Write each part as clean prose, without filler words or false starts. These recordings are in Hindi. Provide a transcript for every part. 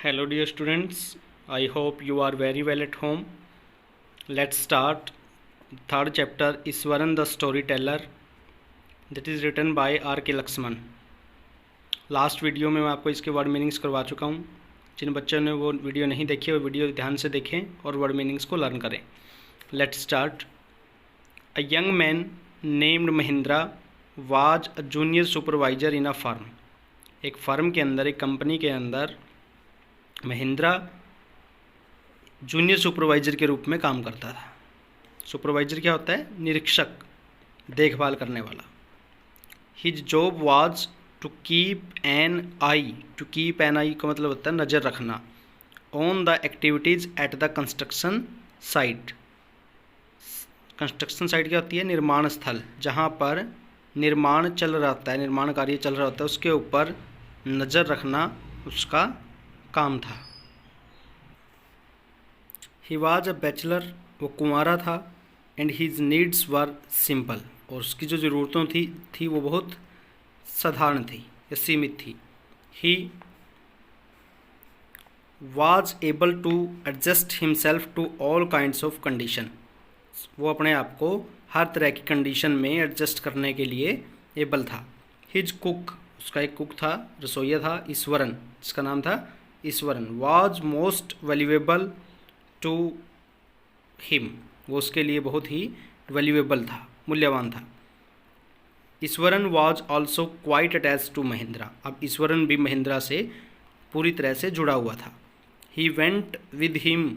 Hello dear students, I hope you are very well at home. Let's start third chapter Iswaran the Storyteller, that is written by R.K. Lakshman. Last video में मैं आपको इसके वर्ड मीनिंग्स करवा चुका हूँ. जिन बच्चों ने वो वीडियो नहीं देखी वो वीडियो ध्यान से देखें और वर्ड मीनिंग्स को लर्न करें. Let's start. A young man named Mahindra was a junior supervisor in a firm. एक फर्म के अंदर, एक कंपनी के अंदर महिंद्रा जूनियर सुपरवाइज़र के रूप में काम करता था. सुपरवाइज़र क्या होता है? निरीक्षक, देखभाल करने वाला. His job was to keep an eye. To keep an eye का मतलब होता है नज़र रखना. On the activities at the construction site. Construction site क्या होती है? निर्माण स्थल, जहाँ पर निर्माण चल रहा होता है, निर्माण कार्य चल रहा होता है, उसके ऊपर नज़र रखना उसका काम था. ही वाज अ बैचलर, वो कुंवारा था. And his needs were simple, और उसकी जो ज़रूरतों थी वो बहुत साधारण थी या सीमित थी. He was able to adjust himself to all kinds of condition. वो अपने आप को हर तरह की कंडीशन में एडजस्ट करने के लिए एबल था. हिज कुक, उसका एक कुक था, रसोइया था, ईश्वरन, जिसका नाम था Ishwaran. Was most valuable to him, वो उसके लिए बहुत ही वैल्यूएबल था, मूल्यवान था. Ishwaran was also quite attach to Mahindra. अब ईश्वरन भी महिंद्रा से पूरी तरह से जुड़ा हुआ था. ही वेंट विद हिम,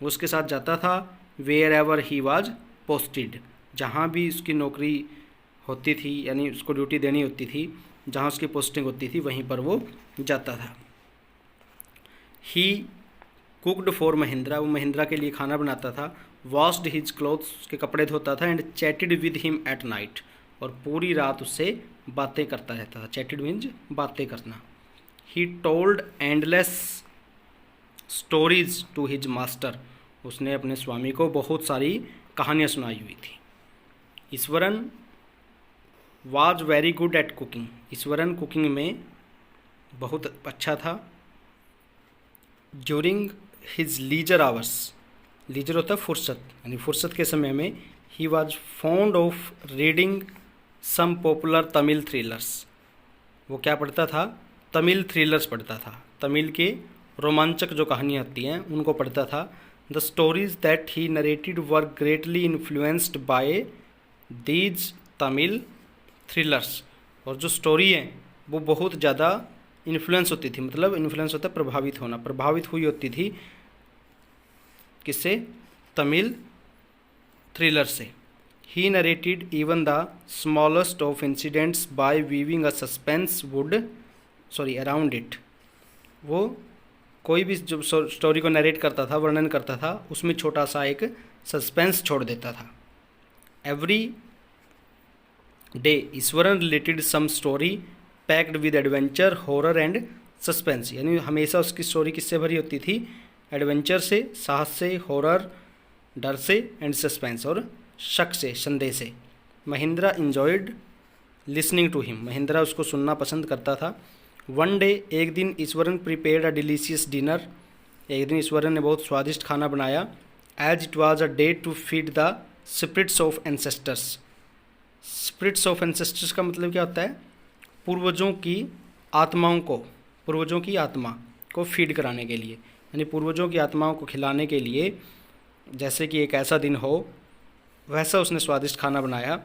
वो उसके साथ जाता था. Wherever he was posted, जहाँ भी उसकी नौकरी होती थी, यानी उसको ड्यूटी देनी होती थी, जहाँ उसकी पोस्टिंग होती थी वहीं पर वो जाता था. ही कुकड फॉर महिंद्रा, वो महिंद्रा के लिए खाना बनाता था. वॉश्ड हिज क्लोथ्स, उसके कपड़े धोता था. And chatted with him at night, और पूरी रात उससे बातें करता रहता था. चैटेड मीन्स बातें करना. He told endless stories to his master, उसने अपने स्वामी को बहुत सारी कहानियाँ सुनाई हुई थी. Ishwaran was very good at cooking, Ishwaran cooking में बहुत अच्छा था. During his leisure hours, leisure होता है फुर्सत, यानी फुर्सत के समय में. He was fond of reading some popular Tamil thrillers, वो क्या पढ़ता था? तमिल थ्रिलर्स पढ़ता था. तमिल के रोमांचक जो कहानियाँ होती हैं उनको पढ़ता था. The stories that he narrated were greatly influenced by these Tamil thrillers, और जो स्टोरी है वो बहुत ज़्यादा इन्फ्लुएंस होती थी. मतलब इन्फ्लुएंस होता है प्रभावित होना, प्रभावित हुई होती थी. किससे? तमिल थ्रिलर से. He narrated even the smallest of incidents by weaving a suspense wood around it. वो कोई भी जो स्टोरी को नरेट करता था, वर्णन करता था, उसमें छोटा सा एक सस्पेंस छोड़ देता था. Every day Ishwaran related some story packed with adventure, horror and suspense, यानी हमेशा उसकी स्टोरी किससे भरी होती थी? एडवेंचर से, साहस से, हॉरर डर से, एंड सस्पेंस और शक से, संदेह से. Mahindra enjoyed listening to him, Mahindra उसको सुनना पसंद करता था. वन डे, एक दिन, Ishwaran prepared a delicious dinner, एक दिन ईश्वरन ने बहुत स्वादिष्ट खाना बनाया. As it was a day to feed the spirits of ancestors. Spirits of ancestors का मतलब क्या होता है? पूर्वजों की आत्माओं को, पूर्वजों की आत्मा को फीड कराने के लिए, यानी पूर्वजों की आत्माओं को खिलाने के लिए, जैसे कि एक ऐसा दिन हो वैसा उसने स्वादिष्ट खाना बनाया.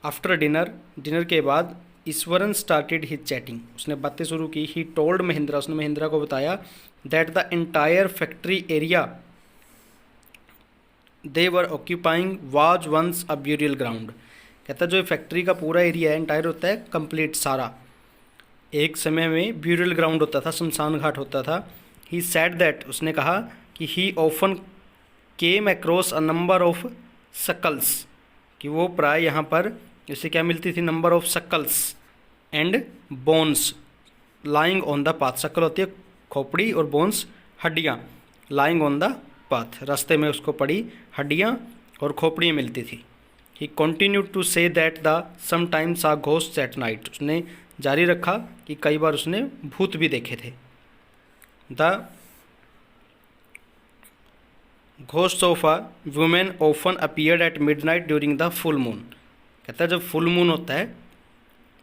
आफ्टर डिनर, डिनर के बाद, ईश्वरन स्टार्टेड हिज चैटिंग, उसने बातें शुरू की. ही टोल्ड महिंद्रा, उसने महिंद्रा को बताया. That the entire factory area they were occupying was once a burial ground. कहता जो फैक्ट्री का पूरा एरिया है, एंटायर होता है कंप्लीट सारा, एक समय में ब्यूरियल ग्राउंड होता था, शमशान घाट होता था. ही सेड दैट, उसने कहा कि he often came across a number of skulls, कि वो प्राय यहाँ पर जैसे क्या मिलती थी? Number of skulls and bones lying on the path. शकल होती है खोपड़ी और बोन्स हड्डियाँ. लाइंग ऑन द पाथ, रास्ते में उसको पड़ी हड्डियाँ और खोपड़ियाँ मिलती थी. He continued to say that the sometimes a ghosts at night, उसने जारी रखा कि कई बार उसने भूत भी देखे थे. The ghost of a woman often appeared at midnight during the full moon. कहता है जब फुल मून होता है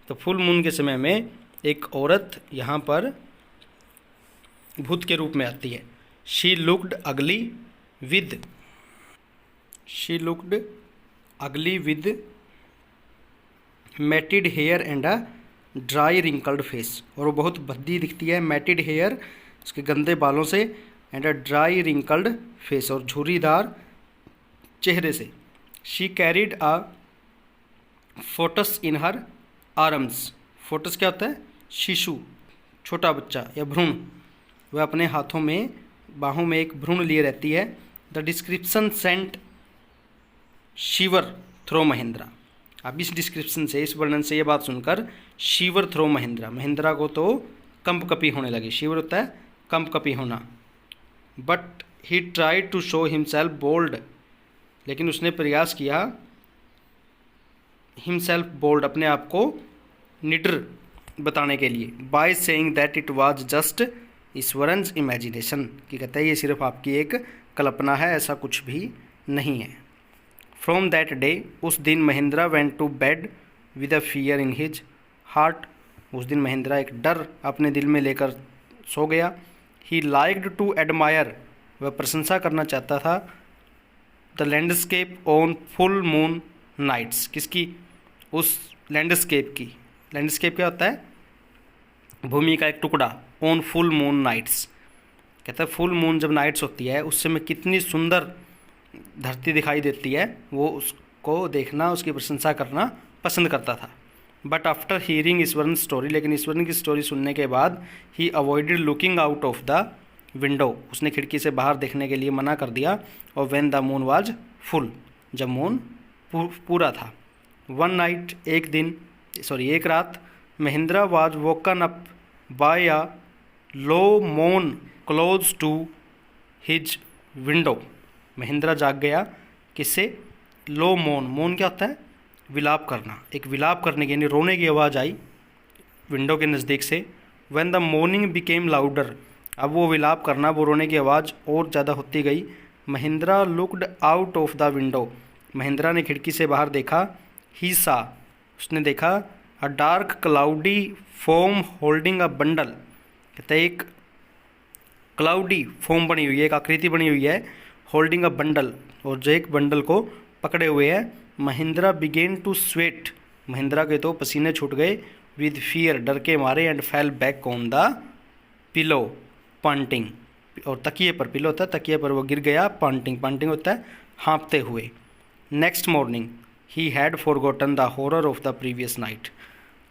तो फुल मून के समय में एक औरत यहाँ पर भूत के रूप में आती है। She looked ugly with matted hair and a dry wrinkled face, और वो बहुत भद्दी दिखती है, मैटिड हेयर उसके गंदे बालों से, and a dry wrinkled face और झुर्रीदार चेहरे से। She carried a photos in her arms. Photos क्या होता है? शिशु, छोटा बच्चा या भ्रूण। वह अपने हाथों में, बाहों में एक भ्रूण लिए रहती है। The description sent shiver through Mahindra. अब इस डिस्क्रिप्शन से, इस वर्णन से ये बात सुनकर शिवर थ्रो महिंद्रा, महिंद्रा को तो कंपकपी होने लगी। शिवर होता है कंपकपी होना। But he tried to show himself bold, लेकिन उसने प्रयास किया हिमसेल्फ बोल्ड, अपने आप को निडर बताने के लिए, by saying that it was just Iswaran's imagination, कि कहता है ये सिर्फ आपकी एक कल्पना है, ऐसा कुछ भी नहीं है। फ्रॉम दैट डे, उस दिन Mahindra went to bed with a fear in his heart. उस दिन महिंद्रा एक डर अपने दिल में लेकर सो गया। ही लाइक्ड टू एडमायर, वह प्रशंसा करना चाहता था, the landscape on full moon nights. किसकी? उस लैंडस्केप की। लैंडस्केप क्या होता है? भूमि का एक टुकड़ा। ऑन फुल मून नाइट्स, कहता है फुल मून जब नाइट्स होती है उस समय कितनी सुंदर धरती दिखाई देती है, वो उसको देखना, उसकी प्रशंसा करना पसंद करता था। But after hearing Iswaran story, लेकिन ईश्वरन की स्टोरी सुनने के बाद he avoided looking out of the window, उसने खिड़की से बाहर देखने के लिए मना कर दिया। और when the moon was full, जब मून पूरा था। वन नाइट, एक रात, Mahendra was woken up by a low moan close to his window. Mahendra जाग गया किससे? लो मोन। मोन क्या होता है? विलाप करना। एक विलाप करने की, यानी रोने की आवाज़ आई विंडो के नज़दीक से। When the morning became louder, अब वो विलाप करना, वो रोने की आवाज़ और ज़्यादा होती गई। Mahindra looked out of the window, Mahindra ने खिड़की से बाहर देखा। ही सा, उसने देखा, अ dark cloudy form holding a bundle, कहते हैं एक क्लाउडी फॉर्म बनी हुई है, एक आकृति बनी हुई है, होल्डिंग अ बंडल, और जो एक बंडल को पकड़े हुए है। Mahindra began to sweat, Mahindra के तो पसीने छूट गए। विद फियर, डर के मारे। And fell back on the pillow panting, और तकिए पर, पिलो होता है तकिए पर, वो गिर गया। पांटिंग होता है हाँफते हुए। Next morning he had forgotten the horror of the previous night,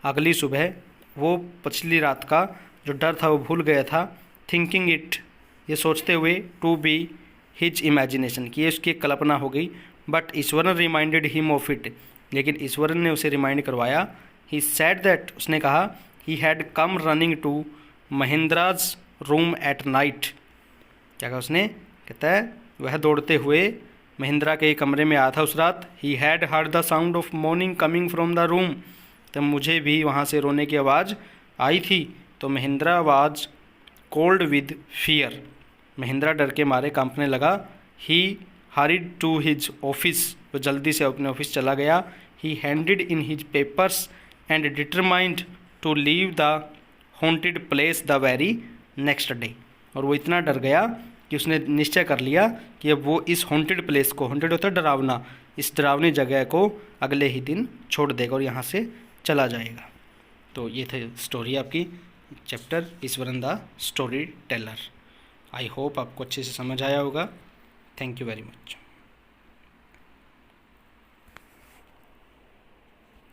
अगली सुबह वो पिछली रात का जो डर था वो भूल गया था। थिंकिंग इट, ये सोचते हुए, टू बी हिज इमेजिनेशन, कि ये उसकी एक कल्पना हो गई। But Eswaran reminded him of it, लेकिन ईश्वरन ने उसे रिमाइंड करवाया। ही सेड दैट, उसने कहा, he had come running to Mahendra's room at night, क्या कहा उसने? कहता है वह दौड़ते हुए महिंद्रा के कमरे में आया था उस रात। He had heard the sound of morning coming from the room, तब मुझे भी वहाँ से रोने की आवाज़ आई थी। तो Mahindra was cold with fear, Mahindra डर के मारे कांपने लगा। He hurried to his office, वो जल्दी से अपने ऑफिस चला गया। He handed in his papers and determined to leave the haunted place the very next day, और वो इतना डर गया कि उसने निश्चय कर लिया कि अब वो इस हॉन्टेड प्लेस को, हॉन्टेड होता है डरावना, इस डरावनी जगह को अगले ही दिन छोड़ देगा और यहाँ से चला जाएगा। तो ये थे स्टोरी आपकी, chapter Eswaran the story teller. I hope आपको अच्छे से समझ आया होगा। Thank you very much.